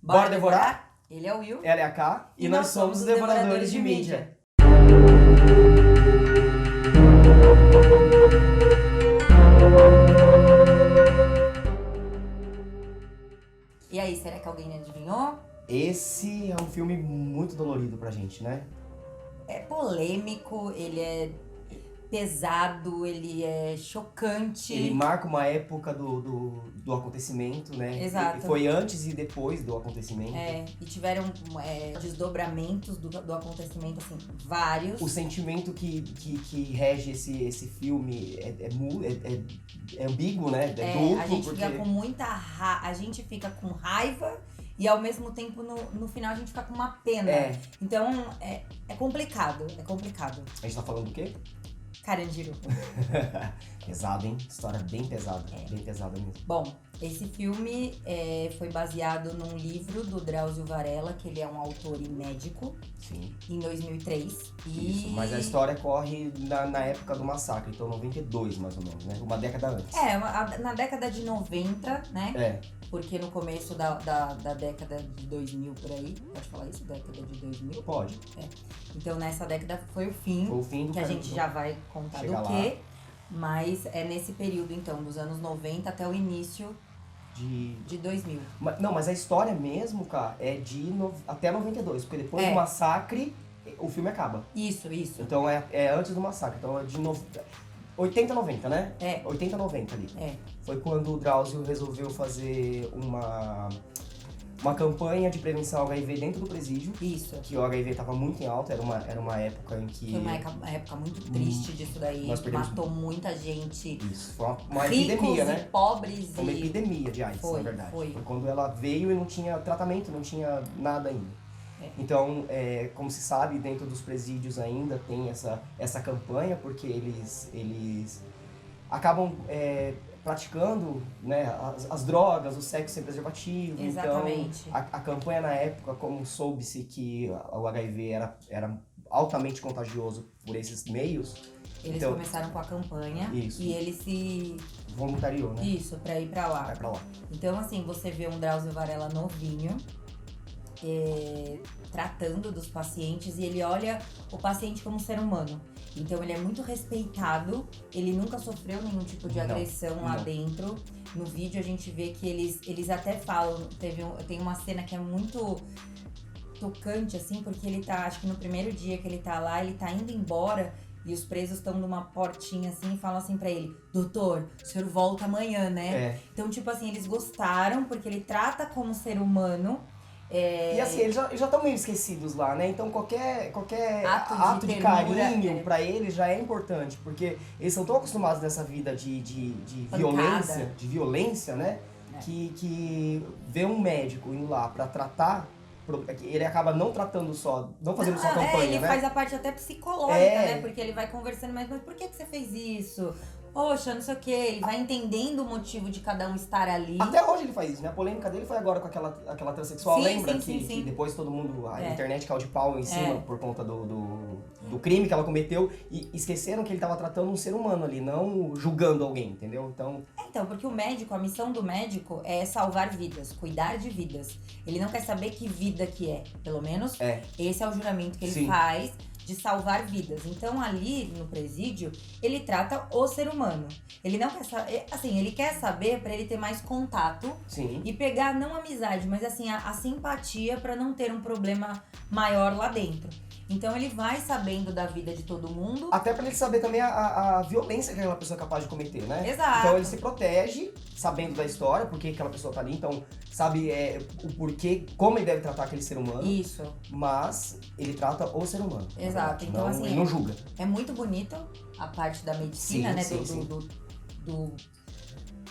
Bora devorar? Ele é o Will. Ela é a K. E nós somos os Devoradores de Mídia. E aí, será que alguém adivinhou? Esse é um filme muito dolorido pra gente, né? É polêmico, ele é pesado, ele é chocante. Ele marca uma época do acontecimento, né? Exato. E foi antes e depois do acontecimento. E tiveram desdobramentos do acontecimento, assim, vários. O sentimento que rege esse filme é ambíguo, né? É duplo. A gente fica com muita a gente fica com raiva e ao mesmo tempo no final a gente fica com uma pena. Então é complicado, é complicado. A gente tá falando do quê? Carandiru. Pesado, hein? História bem pesada. Bem pesada mesmo. Bom, esse filme foi baseado num livro do Drauzio Varela, que ele é um autor e médico. Sim. Em 2003. Isso, mas a história corre na época do massacre, então 92 mais ou menos, né? Uma década antes. Na década de 90, né? Porque no começo da década de 2000 por aí, pode falar isso? Década de 2000? Pode. Então nessa década foi o fim do que a gente já vai contar do quê. Mas é nesse período então, dos anos 90 até o início de 2000. Mas a história mesmo, cara, é até 92, porque depois do massacre o filme acaba. Isso. Então é antes do massacre, então é de 80, 90, né? 80, 90 ali. Foi quando o Drauzio resolveu fazer uma campanha de prevenção ao HIV dentro do presídio. Isso. Que o HIV estava muito em alta, era uma época em que... Foi uma época muito triste disso daí. Matou muita gente. Isso, foi uma epidemia, né? Pobres foi uma epidemia de AIDS, na verdade. Foi quando ela veio e não tinha tratamento, não tinha nada ainda. Então, como se sabe, dentro dos presídios ainda tem essa campanha, porque eles acabam praticando, né, as drogas, o sexo sem preservativo. Exatamente. Então, a campanha na época, como soube-se que o HIV era altamente contagioso por esses meios... Eles começaram com a campanha e ele se... voluntariou, né? Isso, pra ir pra lá. Vai pra lá. Então, assim, você vê um Drauzio Varela novinho, tratando dos pacientes e ele olha o paciente como ser humano. Então ele é muito respeitado, ele nunca sofreu nenhum tipo de agressão lá dentro. No vídeo a gente vê que eles até falam, tem uma cena que é muito tocante, assim, porque ele tá, acho que no primeiro dia que ele tá lá, ele tá indo embora e os presos estão numa portinha assim e falam assim pra ele: doutor, o senhor volta amanhã, né? Então, tipo assim, eles gostaram porque ele trata como ser humano. E assim, eles já estão meio esquecidos lá, né? Então qualquer ato de carinho pra eles já é importante, porque eles são tão acostumados nessa vida de violência, né? Que ver um médico indo lá pra tratar, ele acaba não tratando só, não fazendo só campanha, ele né? faz a parte até psicológica, né? Porque ele vai conversando, mas por que você fez isso? Poxa, não sei o que, ele vai entendendo o motivo de cada um estar ali. Até hoje ele faz isso, né? A polêmica dele foi agora com aquela transexual, lembra? Que depois todo mundo, a internet caiu de pau em cima por conta do crime que ela cometeu e esqueceram que ele tava tratando um ser humano ali, não julgando alguém, entendeu? Então, porque o médico, a missão do médico é salvar vidas, cuidar de vidas. Ele não quer saber que vida que é, pelo menos esse é o juramento que ele faz, de salvar vidas. Então ali no presídio, ele trata o ser humano. Ele não quer saber, assim, ele quer saber pra ele ter mais contato e pegar, não amizade, mas assim, a simpatia pra não ter um problema maior lá dentro. Então ele vai sabendo da vida de todo mundo. Até pra ele saber também a violência que aquela pessoa é capaz de cometer, né? Exato. Então ele se protege, sabendo da história, por que aquela pessoa tá ali, então sabe o porquê, como ele deve tratar aquele ser humano. Isso. Mas ele trata o ser humano. Exato. Então assim, ele não julga. É muito bonito a parte da medicina, né? Do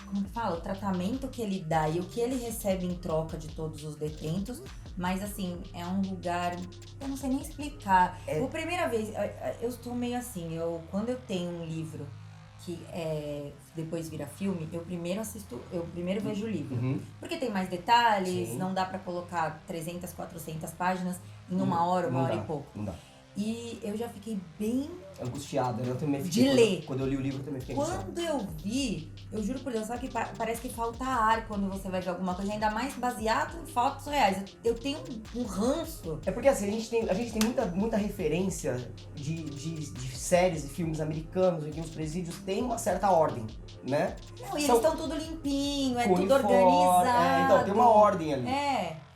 como que fala? O tratamento que ele dá e o que ele recebe em troca de todos os detentos. Mas assim, é um lugar, eu não sei nem explicar. Por primeira vez, eu estou meio assim, quando eu tenho um livro que depois vira filme, eu primeiro vejo o livro. Porque tem mais detalhes, não dá pra colocar 300, 400 páginas em uma hora e pouco. Não dá. E eu já fiquei bem angustiada, né? Eu também fiquei. De ler. Quando eu li o livro, eu também fiquei angustiada. Quando eu vi, eu juro por Deus, sabe que parece que falta ar quando você vai ver alguma coisa, ainda mais baseado em fatos reais. Eu tenho um ranço. É porque assim, a gente tem muita referência de séries e filmes americanos em que os presídios têm uma certa ordem, né? Não, e eles estão tudo limpinho, é tudo uniforme, organizado. Então, tem uma ordem ali.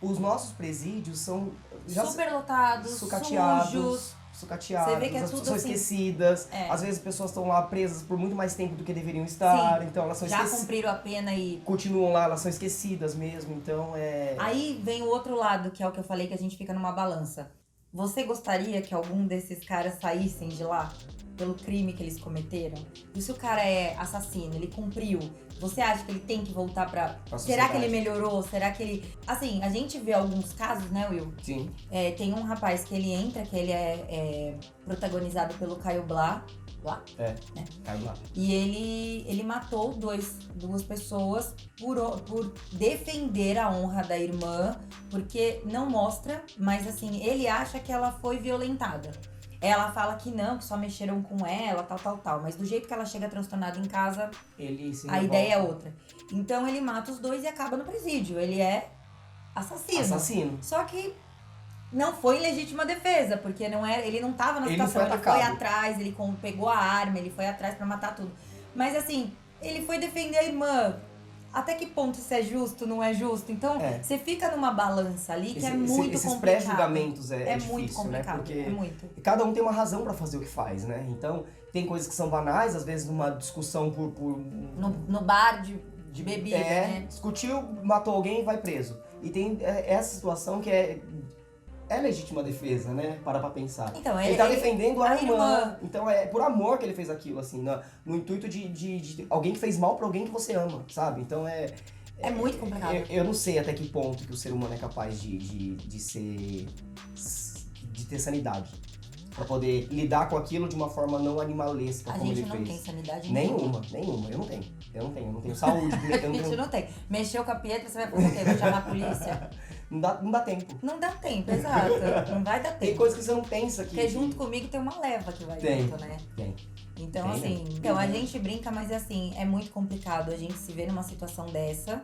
Os nossos presídios são super lotados, sujos. Sucateadas, você vê que as tudo pessoas assim, esquecidas, às vezes as pessoas estão lá presas por muito mais tempo do que deveriam estar, então elas são já cumpriram a pena e continuam lá, elas são esquecidas mesmo, então Aí vem o outro lado, que é o que eu falei, que a gente fica numa balança. Você gostaria que algum desses caras saíssem de lá pelo crime que eles cometeram? E se o cara é assassino, ele cumpriu, você acha que ele tem que voltar pra será que ele melhorou? Será que ele... Assim, a gente vê alguns casos, né, Will? Sim. Tem um rapaz que ele entra, que ele é protagonizado pelo Caio Blá. Caio Blá. E ele matou duas pessoas por defender a honra da irmã, porque não mostra, mas assim, ele acha que ela foi violentada. Ela fala que não, que só mexeram com ela, tal. Mas do jeito que ela chega transtornada em casa, a ideia é outra. Então ele mata os dois e acaba no presídio. Ele é assassino. Só que não foi em legítima defesa, porque ele não tava na situação. Ele foi atrás, ele pegou a arma, ele foi atrás pra matar tudo. Mas assim, ele foi defender a irmã. Até que ponto isso é justo, não é justo? Então, você fica numa balança ali que é muito esses complicado. pré-julgamentos é difícil, muito complicado, né? Porque é muito. Cada um tem uma razão pra fazer o que faz, né? Então, tem coisas que são banais, às vezes numa discussão por... No bar de bebida, né? Discutiu, matou alguém, vai preso. E tem essa situação que é legítima defesa, né? Para pra pensar. Então, ele tá defendendo a irmã. Então é por amor que ele fez aquilo, assim, no intuito de alguém que fez mal pra alguém que você ama, sabe? Então é muito complicado. Eu não sei até que ponto que o ser humano é capaz de ter sanidade. Pra poder lidar com aquilo de uma forma não animalesca, como ele fez. A gente não tem sanidade nenhuma. Eu não tenho saúde. A gente não tem. Mexeu com a Pietra, você vai fazer o quê? Vai chamar a polícia? Não dá tempo. Não dá tempo, exato. Não vai dar tempo. Tem coisas que você não pensa que... Porque junto comigo tem uma leva que vai junto, né? Tem. Então, assim... Então, a gente brinca, mas assim, é muito complicado a gente se ver numa situação dessa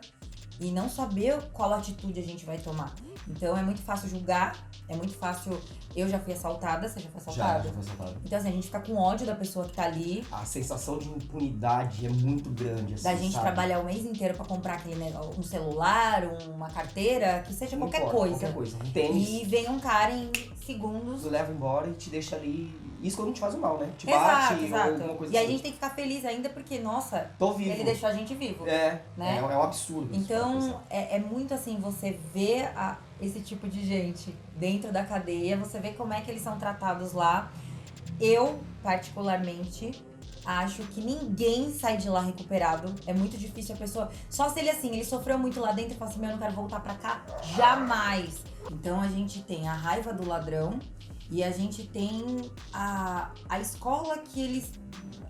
e não saber qual atitude a gente vai tomar. Então, é muito fácil julgar, é muito fácil... Eu já fui assaltada, você já foi assaltada? Já fui assaltada. Então, assim, a gente fica com ódio da pessoa que tá ali. A sensação de impunidade é muito grande, assim, da gente trabalhar o mês inteiro pra comprar um celular, uma carteira, que seja qualquer coisa. Um tênis. E vem um cara em segundos... Tu leva embora e te deixa ali... Isso quando te faz o mal, né? Te exato. Ou alguma coisa e assim. a gente tem que ficar feliz ainda porque, nossa... Tô vivo. Ele deixou a gente vivo. Né? É um absurdo. Então, é muito assim, você vê esse tipo de gente dentro da cadeia, você vê como é que eles são tratados lá. Eu, particularmente, acho que ninguém sai de lá recuperado. É muito difícil a pessoa... Só se ele sofreu muito lá dentro e fala assim, eu não quero voltar pra cá jamais. Então, a gente tem a raiva do ladrão e a gente tem a escola que eles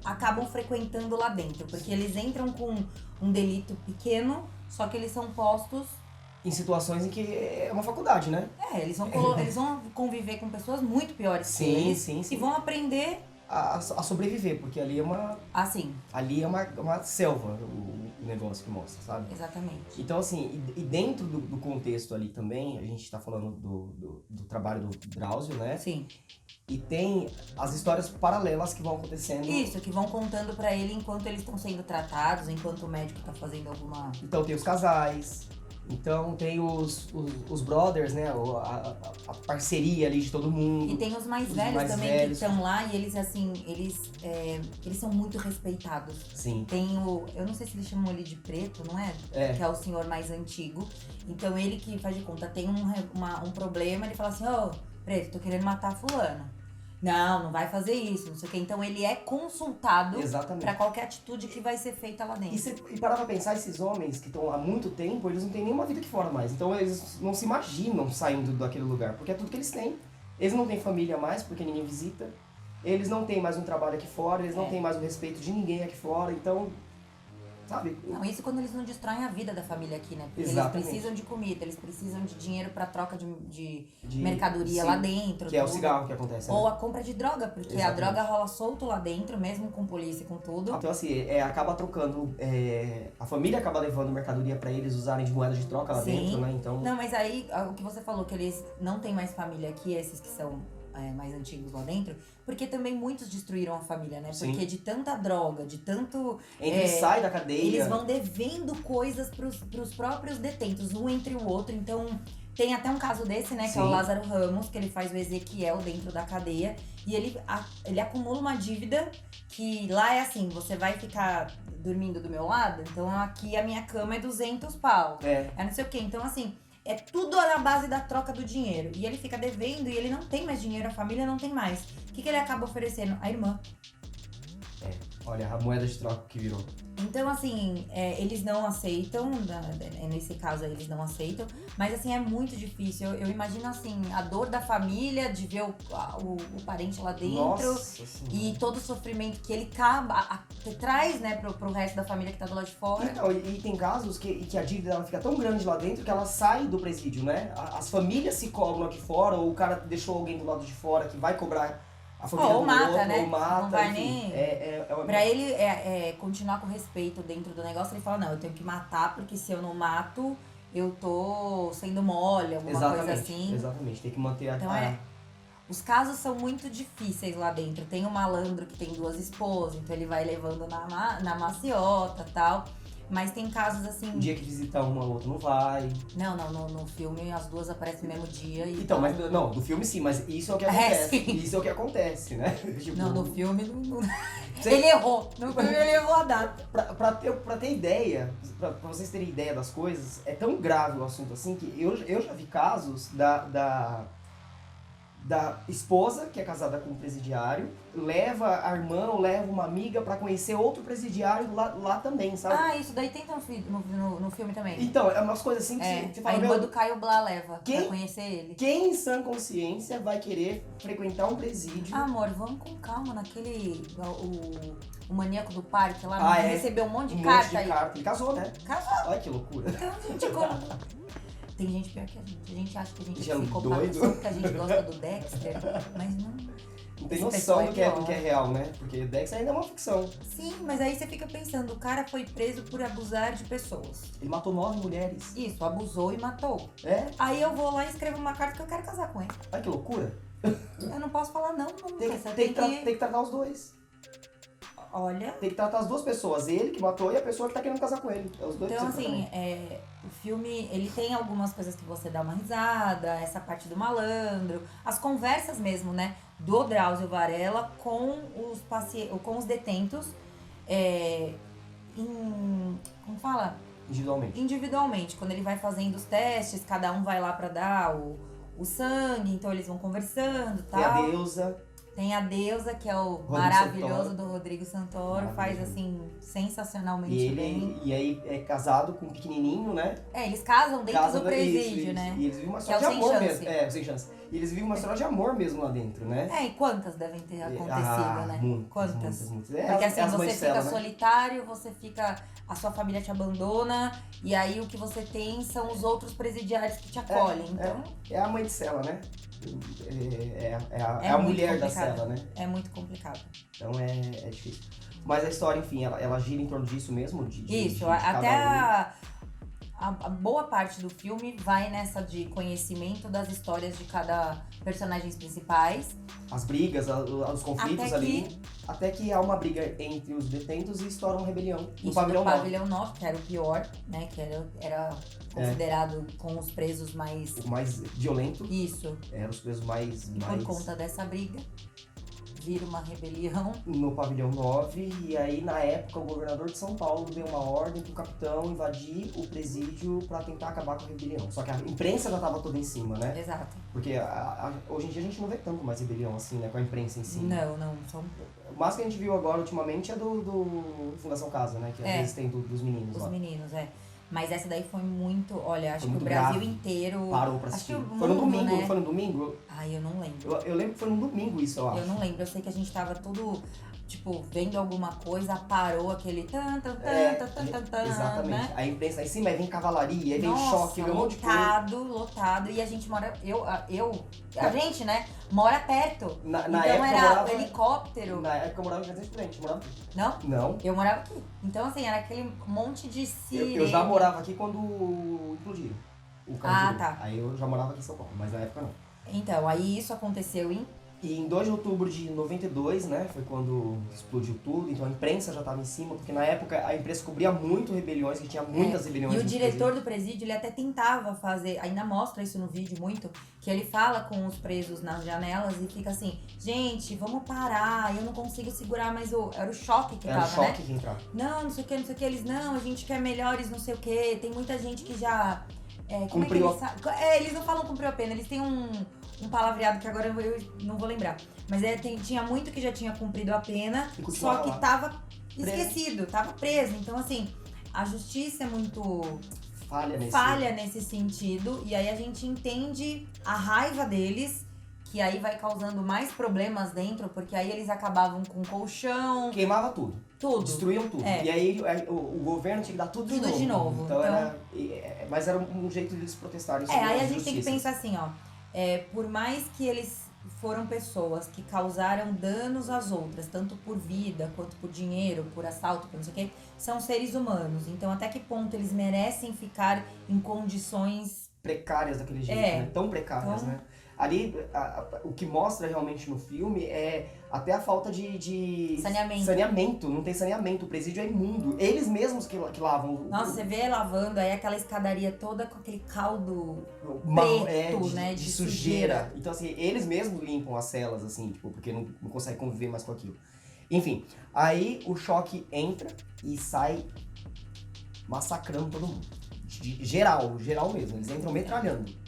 acabam frequentando lá dentro. Porque eles entram com um delito pequeno, só que eles são postos... Em situações em que é uma faculdade, né? Eles vão conviver com pessoas muito piores que eles. Sim. E vão aprender... A sobreviver, porque ali é uma... Assim. Ali é uma selva, o negócio que mostra, sabe? Exatamente. Então, assim, e dentro do contexto ali também, a gente tá falando do trabalho do Drauzio, né? Sim. E tem as histórias paralelas que vão acontecendo. Isso, que vão contando pra ele enquanto eles estão sendo tratados, enquanto o médico tá fazendo alguma... Então tem os casais... Então tem os brothers, né? A parceria ali de todo mundo. E tem os mais velhos também que estão lá e eles, assim, eles são muito respeitados. Sim. Tem eu não sei se eles chamam ele de preto, não é? Que é o senhor mais antigo. Então ele que faz de conta, tem um problema, ele fala assim, preto, tô querendo matar fulano. Não vai fazer isso, não sei o quê. Então ele é consultado pra qualquer atitude que vai ser feita lá dentro. E parar pra pensar, esses homens que estão há muito tempo, eles não têm nenhuma vida aqui fora mais. Então eles não se imaginam saindo daquele lugar, porque é tudo que eles têm. Eles não têm família mais, porque ninguém visita. Eles não têm mais um trabalho aqui fora, eles não têm mais o respeito de ninguém aqui fora. Então sabe? Não, isso quando eles não destroem a vida da família aqui, né? Porque Exatamente. eles precisam de comida, eles precisam de dinheiro pra troca de mercadoria sim, lá dentro. Que é o cigarro que acontece, né? Ou a compra de droga, porque Exatamente. a droga rola solto lá dentro, mesmo com polícia e com tudo. Então assim, acaba trocando, a família acaba levando mercadoria pra eles usarem de moeda de troca lá dentro, né? Então... Não, mas aí, o que você falou, que eles não têm mais família aqui, esses que são mais antigos lá dentro, porque também muitos destruíram a família, né? Sim. Porque de tanta droga, de tanto... Entra e sai da cadeia. Eles vão devendo coisas pros próprios detentos, um entre o outro. Então, tem até um caso desse, né? Que é o Lázaro Ramos, que ele faz o Ezequiel dentro da cadeia. E ele acumula uma dívida que lá é assim, você vai ficar dormindo do meu lado, então aqui a minha cama é 200 pau. É não sei o quê. Então, assim... É tudo na base da troca do dinheiro. E ele fica devendo e ele não tem mais dinheiro, a família não tem mais. O que ele acaba oferecendo? A irmã. Olha, a moeda de troca que virou. Então, assim, eles não aceitam, nesse caso aí eles não aceitam, mas assim, é muito difícil. Eu imagino, assim, a dor da família de ver o parente lá dentro. Nossa, e todo o sofrimento que ele traz, né, pro resto da família que tá do lado de fora. Então, e tem casos que a dívida ela fica tão grande lá dentro que ela sai do presídio, né? As famílias se cobram aqui fora, ou o cara deixou alguém do lado de fora que vai cobrar a família ou do mata, outro, né? ou mata, não vai enfim. nem... Pra ele continuar com respeito dentro do negócio, ele fala, não, eu tenho que matar, porque se eu não mato, eu tô sendo mole, alguma coisa assim. Exatamente, tem que manter então, os casos são muito difíceis lá dentro. Tem um malandro que tem 2 esposas, então ele vai levando na maciota e tal. Mas tem casos assim... Um dia que visita uma, o outro não vai. Não, no filme as 2 aparecem no mesmo dia e... Então, mas não, no filme sim, mas isso é o que acontece. Isso é o que acontece, né? Tipo, não, no filme não... Ele errou. No filme ele errou a data. Pra ter ideia, pra vocês terem ideia das coisas, é tão grave o assunto assim que eu já vi casos da esposa, que é casada com um presidiário, leva a irmã ou leva uma amiga pra conhecer outro presidiário lá também, sabe? Ah, isso daí tem no filme também. Então, é umas coisas assim que você fala... A irmã do Caio Blá leva pra conhecer ele. Quem em sã consciência vai querer frequentar um presídio? Amor, vamos com calma naquele... O maníaco do parque lá, recebeu um monte de carta aí. Ele casou, né? Casou. Olha que loucura. Então, gente, como... Tem gente pior que a gente. A gente acha que a gente é psicopata só porque a gente gosta do Dexter, mas não. Não tem noção do que é real, né? Porque Dexter ainda é uma ficção. Sim, mas aí você fica pensando, o cara foi preso por abusar de pessoas. Ele matou 9 mulheres. Isso, abusou e matou. Aí eu vou lá e escrevo uma carta que eu quero casar com ele. Olha que loucura. Eu não posso falar não, Tem que tratar os dois. Olha... Tem que tratar as 2 pessoas. Ele que matou e a pessoa que tá querendo casar com ele. Os dois. Então, assim, o filme, ele tem algumas coisas que você dá uma risada, essa parte do malandro, as conversas mesmo, né, do Drauzio Varela com os detentos, como fala? Individualmente, quando ele vai fazendo os testes, cada um vai lá pra dar o sangue, então eles vão conversando e tal. Tem a Deusa. Tem a Deusa, que é o maravilhoso do Rodrigo Santoro, faz assim, sensacionalmente bem. E aí é casado com um pequenininho, né? Eles casam dentro do presídio, né? E eles vivem uma história de amor mesmo. Sem chance. E eles vivem uma história de amor mesmo lá dentro, né? E quantas devem ter acontecido, né? Muitas. Porque assim, você fica solitário, você fica... A sua família te abandona, e aí o que você tem são os outros presidiários que te acolhem. Então... É a mãe de cela, né? É a mulher da cela, né? É muito complicado. Então é difícil. Mas a história, enfim, ela gira em torno disso mesmo? Isso, até a boa parte do filme vai nessa de conhecimento das histórias de cada personagens principais. As brigas, os conflitos até que há uma briga entre os detentos e estoura uma rebelião no Pavilhão 9, que era o pior, né? Que era considerado com os presos mais... O mais violento. Isso. Eram os presos mais... Por conta dessa briga, vira uma rebelião. No Pavilhão 9, e aí na época o governador de São Paulo deu uma ordem pro capitão invadir o presídio pra tentar acabar com a rebelião. Só que a imprensa já tava toda em cima, né? Exato. Porque hoje em dia a gente não vê tanto mais rebelião assim, né? Com a imprensa em si. Não, só O mais que a gente viu agora ultimamente é do Fundação Casa, né? Que às vezes tem dos meninos lá. Os meninos, Mas essa daí foi muito... Olha, acho que o Brasil inteiro... Parou pra assistir. Foi no domingo, né? Foi no domingo? Ai, eu não lembro. Eu lembro que foi no domingo isso, eu acho. Eu não lembro. Eu sei que a gente tava todo... tipo, vendo alguma coisa, parou aquele exatamente. Né? A imprensa aí sim, aí vem cavalaria, aí vem choque, vem um monte de coisa. Lotado. E a gente mora, a gente, né, mora perto. Na então época era morava, helicóptero. Na época eu morava em Jardim Estudante, morava aqui. Não? Não. Eu morava aqui. Então, assim, era aquele monte de sirene. Eu já morava aqui quando explodiram o Carandiru. Tá. Aí eu já morava aqui em São Paulo, mas na época não. Então, aí isso aconteceu E em 2 de outubro de 92, né, foi quando explodiu tudo, então a imprensa já estava em cima, porque na época a imprensa cobria muito rebeliões, que tinha muitas rebeliões. E o diretor do presídio, ele até tentava fazer, ainda mostra isso no vídeo muito, que ele fala com os presos nas janelas e fica assim, gente, vamos parar, eu não consigo segurar mais era o choque que era tava, o choque que entrava. Não sei o que, eles, não, a gente quer melhores, não sei o que, tem muita gente que já... cumpriu eles não falam cumpriu a pena, eles têm um palavreado que agora eu não vou lembrar. Mas tinha muito que já tinha cumprido a pena, só que tava esquecido, tava preso. Então, assim, a justiça é muito falha nesse sentido. E aí a gente entende a raiva deles, que aí vai causando mais problemas dentro, porque aí eles acabavam com colchão. Queimava tudo. Destruíam tudo. E aí o governo tinha que dar tudo de novo. Então mas era um jeito de eles protestarem. Aí a gente tem que pensar assim, ó. Por mais que eles foram pessoas que causaram danos às outras, tanto por vida, quanto por dinheiro, por assalto, por não sei o quê, são seres humanos. Então, até que ponto eles merecem ficar em condições... precárias daquele jeito, né? Tão precárias, né? Ali, o que mostra realmente no filme é até a falta de saneamento. Não tem saneamento, o presídio é imundo. Eles mesmos que lavam. Nossa, você vê lavando aí aquela escadaria toda com aquele caldo preto, né? De sujeira. Então, assim, eles mesmos limpam as celas, assim, tipo, porque não conseguem conviver mais com aquilo. Enfim, aí o choque entra e sai massacrando todo mundo. Geral mesmo. Eles entram metralhando.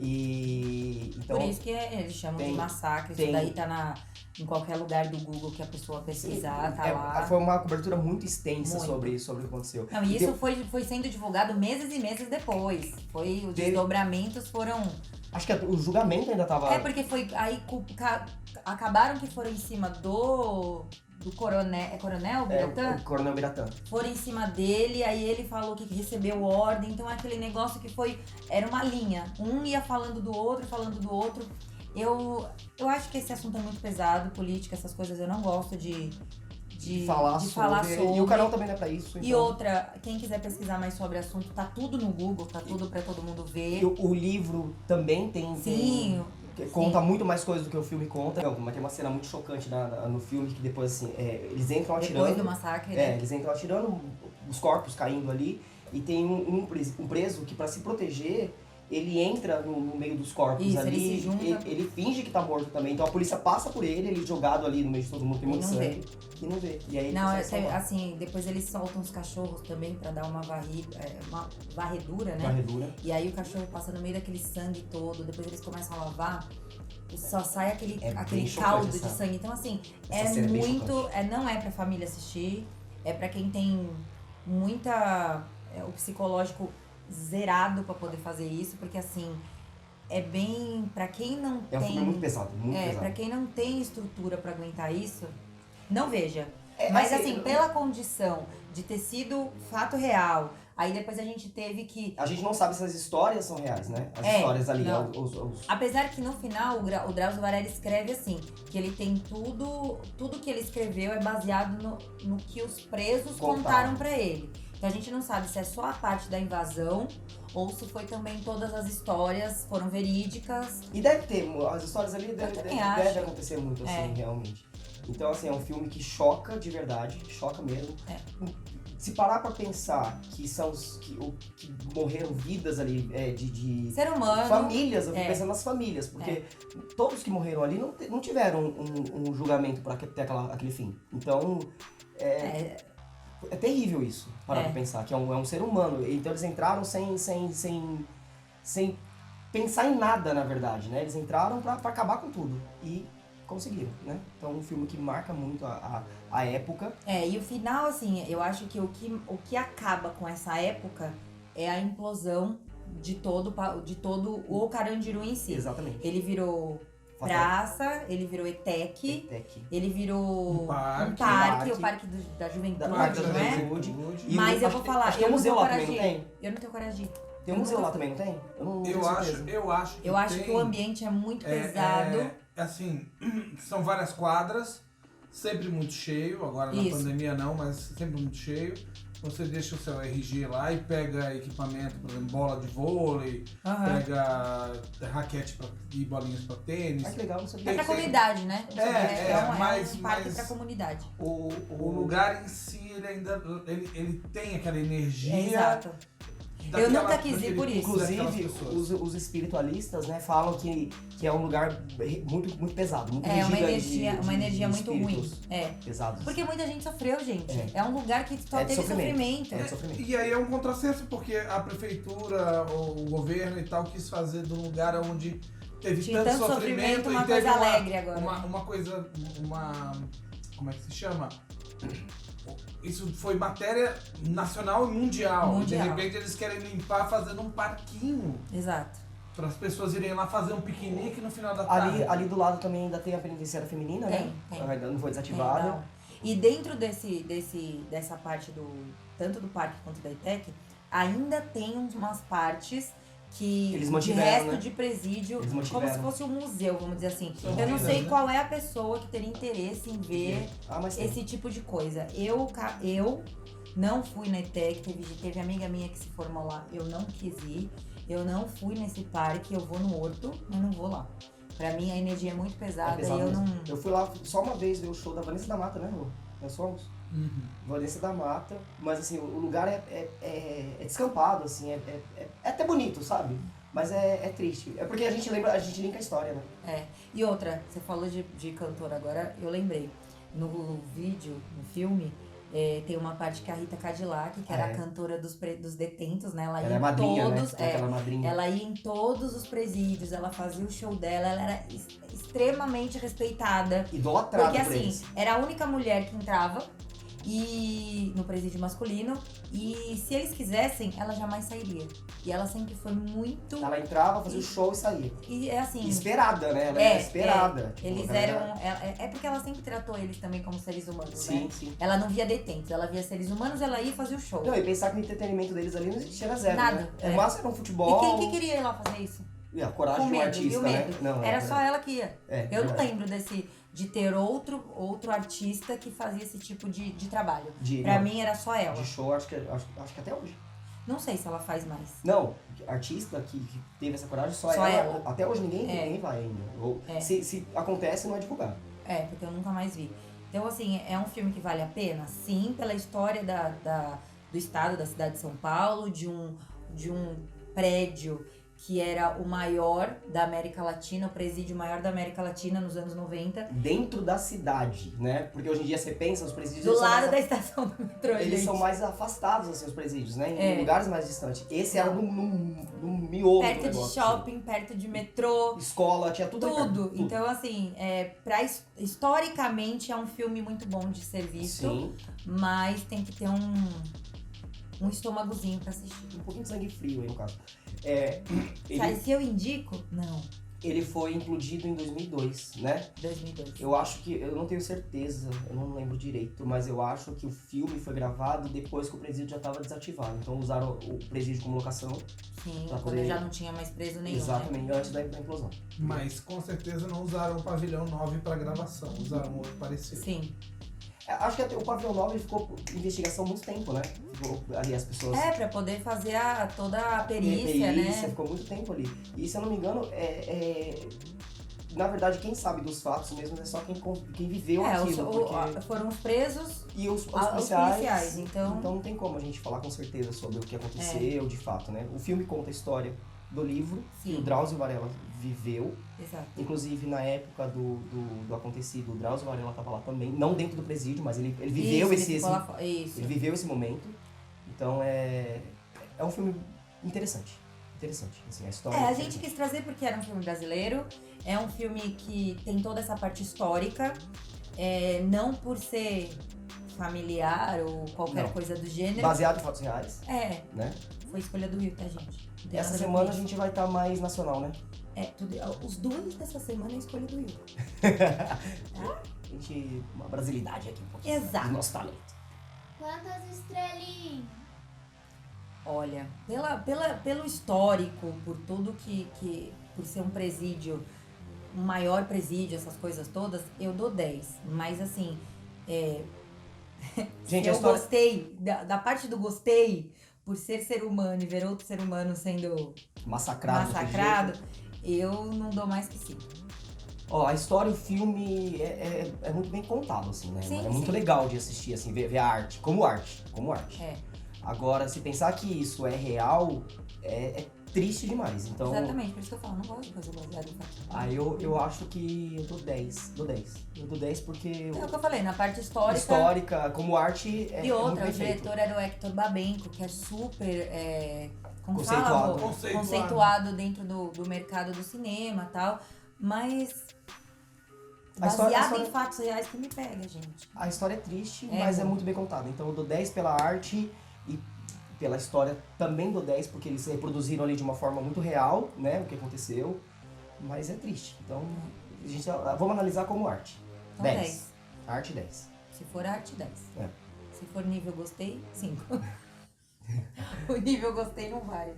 Então, por isso que eles chamam de massacre. Isso daí tá em qualquer lugar do Google que a pessoa pesquisar, tá lá. Foi uma cobertura muito extensa sobre o que aconteceu. Não, e isso foi sendo divulgado meses e meses depois. Os desdobramentos foram... Acho que o julgamento ainda tava... porque foi... Aí acabaram que foram em cima do coronel... É coronel Biratã? O coronel Biratã. Foram em cima dele, aí ele falou que recebeu ordem. Então é aquele negócio que era uma linha. Um ia falando do outro. Eu acho que esse assunto é muito pesado, política, essas coisas eu não gosto de falar sobre. E o canal também não é pra isso. Então. E outra, quem quiser pesquisar mais sobre o assunto, tá tudo no Google, tá tudo pra todo mundo ver. E o livro também tem... Sim. Conta muito mais coisas do que o filme conta. Mas tem uma cena muito chocante no filme que depois, assim, eles entram atirando. Depois do massacre, né? Eles entram atirando, os corpos caindo ali. E tem um preso que, pra se proteger, ele entra no meio dos corpos ali. Ele se junta. Ele finge que tá morto também. Então a polícia passa por ele jogado ali no meio de todo mundo, tem muito sangue. E não vê. E aí assim, depois eles soltam os cachorros também pra dar uma varredura, né? Varredura. E aí o cachorro passa no meio daquele sangue todo, depois eles começam a lavar, só sai aquele caldo de sangue. Então, assim, não é pra família assistir, é pra quem tem o psicológico zerado pra poder fazer isso, porque assim, é bem... Pra quem não tem... É um filme muito pesado, muito pesado. Pra quem não tem estrutura pra aguentar isso, não veja. Mas assim, pela condição de ter sido fato real, aí depois a gente teve que... A gente não sabe se as histórias são reais, né? As histórias ali, Apesar que no final, o Drauzio Varela escreve assim, que ele tem tudo que ele escreveu é baseado no que os presos contaram pra ele. Então a gente não sabe se é só a parte da invasão ou se foi também todas as histórias foram verídicas. E deve ter, as histórias ali deve acontecer muito assim, realmente. Então assim, é um filme que choca de verdade, choca mesmo. Se parar pra pensar que são que morreram vidas ali de ser humano, famílias, eu fico pensando nas famílias, porque todos que morreram ali não tiveram um julgamento pra ter aquele fim. Então, é terrível isso, parar pra pensar, que é um ser humano. Então eles entraram sem pensar em nada, na verdade, né? Eles entraram pra acabar com tudo e conseguiram, né? Então um filme que marca muito a época. E o final, assim, eu acho que o que acaba com essa época é a implosão de todo o Carandiru em si. Exatamente. Ele virou praça, ele virou ETEC, ele virou um parque, o Parque da Juventude, não é? E mas eu vou falar, eu não museu tenho lá coragem também, não tem? Eu não tenho coragem de ir. Tem um museu lá também, não tem? Eu acho que o ambiente é muito pesado. Assim, são várias quadras, sempre muito cheio, agora na pandemia não, mas sempre muito cheio. Você deixa o seu RG lá e pega equipamento, por exemplo, bola de vôlei, pega raquete e bolinhas pra tênis. Que legal, não sabia. É pra comunidade, né? Mas, um parque pra comunidade. O lugar em si, ele ainda ele tem aquela energia. Exato. Eu nunca quis ir por isso. Inclusive, os espiritualistas, né, falam que é um lugar muito, muito pesado. Muito uma energia muito ruim. Pesados. Porque muita gente sofreu, gente. É um lugar que só teve sofrimento. E aí é um contrassenso, porque a prefeitura, o governo e tal, quis fazer do lugar onde teve tanto sofrimento uma coisa alegre agora. Uma coisa, como é que se chama? Isso foi matéria nacional e mundial. E de repente eles querem limpar fazendo um parquinho. Exato. Para as pessoas irem lá fazer um piquenique no final da tarde. Ali do lado também ainda tem a penitenciária feminina, né? Ainda não foi desativada. E dentro dessa parte tanto do parque quanto da ETEC, ainda tem umas partes que eles de resto de presídio, como se fosse um museu, vamos dizer assim. Eu não sei qual é a pessoa que teria interesse em ver esse tipo de coisa. Eu não fui na ETEC, teve amiga minha que se formou lá, eu não quis ir, eu não fui nesse parque, eu vou no Horto, mas não vou lá. Pra mim a energia é muito pesada e eu não... Eu fui lá só uma vez ver o show da Vanessa da Mata, né, Rô? Nós fomos. Vanessa da Mata, mas assim, o lugar é descampado, assim, é até bonito, sabe? Mas é triste. É porque a gente linka a história, né? E outra, você falou de cantora agora, eu lembrei. No vídeo, no filme, tem uma parte que a Rita Cadillac, que era a cantora dos detentos, né? Ela ia é madrinha, todos, né? Madrinha. Ela ia em todos os presídios, ela fazia o show dela, ela era extremamente respeitada. Idolatrada. Porque assim, era a única mulher que entrava no presídio masculino, e se eles quisessem, ela jamais sairia. E ela sempre foi muito... Ela entrava, fazia o show e saía. E é assim... Esperada, né? Ela era esperada. Tipo, eles eram... É porque ela sempre tratou eles também como seres humanos, né? Sim. Ela não via detentos, ela via seres humanos, ela ia fazer o show. Não, e pensar que o entretenimento deles ali não existia, era zero, nada, né? O máximo era um futebol... E quem que queria ir lá fazer isso? E a coragem de um artista, né? Não, era só ela que ia. Eu não lembro de ter outro artista que fazia esse tipo de trabalho. Pra mim era só ela. De show, acho que até hoje. Não sei se ela faz mais. Não, artista que teve essa coragem, só ela. Até hoje ninguém vai ainda. Ou, se acontece, não é divulgado. Porque eu nunca mais vi. Então, assim, é um filme que vale a pena? Sim, pela história do estado, da cidade de São Paulo, de um prédio que era o maior da América Latina, o presídio maior da América Latina nos anos 90. Dentro da cidade, né? Porque hoje em dia você pensa, os presídios... Do lado da estação do metrô, eles são mais afastados, assim, os presídios, né? Em lugares mais distantes. Esse era no miolo perto do negócio, de shopping, assim. Perto de metrô. Escola, tinha tudo. Tudo. Então, assim, historicamente é um filme muito bom de ser visto. Sim. Mas tem que ter um estômagozinho pra assistir. Um pouquinho de sangue frio aí, no caso. Se eu indico? Não. Ele foi incluído em 2002, né? 2002. Eu acho que, eu não tenho certeza, eu não lembro direito, mas eu acho que o filme foi gravado depois que o presídio já estava desativado. Então usaram o presídio como locação. Sim, quando já não tinha mais preso nenhum. Exatamente, né? Antes da implosão. Mas com certeza não usaram o pavilhão 9 para gravação, usaram outro parecido. Sim. Acho que o pavilhão 9 ficou em investigação há muito tempo, né? Ficou ali as pessoas... pra poder fazer toda a perícia, né? Ficou muito tempo ali. E se eu não me engano, na verdade, quem sabe dos fatos mesmo é só quem viveu aquilo. Porque... Foram os presos e os policiais. Então não tem como a gente falar com certeza sobre o que aconteceu de fato, né? O filme conta a história do livro que o Drauzio Varela viveu. Exato. Inclusive, na época do acontecido, o Drauzio Varela estava lá também. Não dentro do presídio, mas ele viveu ele viveu esse momento. Então, é um filme interessante. Assim, a história. A gente quis trazer porque era um filme brasileiro. É um filme que tem toda essa parte histórica. Não por ser familiar ou qualquer coisa do gênero. Baseado em fatos reais. Né? Foi escolha do Rio, tá, gente? Essa semana a gente vai estar mais nacional, né? Os dois dessa semana é a escolha do Will. Uma brasilidade aqui um pouquinho. Exato. Do nosso talento. Quantas estrelinhas? Olha, pelo histórico, por tudo por ser um presídio, um maior presídio, essas coisas todas, eu dou 10. Mas assim, gente, eu gostei, da parte do gostei, por ser humano e ver outro ser humano sendo massacrado, eu não dou mais que 5. A história, o filme é muito bem contado, assim, né? Sim, é muito legal de assistir, assim, ver a arte, como arte. Agora, se pensar que isso é real, é triste demais, então... Exatamente, por isso que eu falo, não gosto de coisa baseada em fatos. Aí eu acho que eu dou 10, Eu dou 10 porque... É o que eu falei, na parte histórica... Histórica, como arte, E outra, muito o bem feito. diretor era o Hector Babenco, que é super... Conceituado. Conceituado dentro do mercado do cinema e tal, mas... Baseado em fatos reais que me pega, gente. A história é triste, mas é muito bem contada. Então eu dou 10 pela arte e pela história também dou 10, porque eles reproduziram ali de uma forma muito real, né, o que aconteceu. Mas é triste. Então, vamos analisar como arte. Então 10. Arte 10. Se for arte, 10. Se for nível gostei, 5. O nível gostei não vale.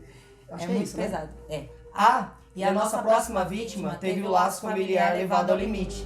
Acho é que muito isso, pesado. Né? E a nossa próxima vítima teve o laço familiar levado ao limite.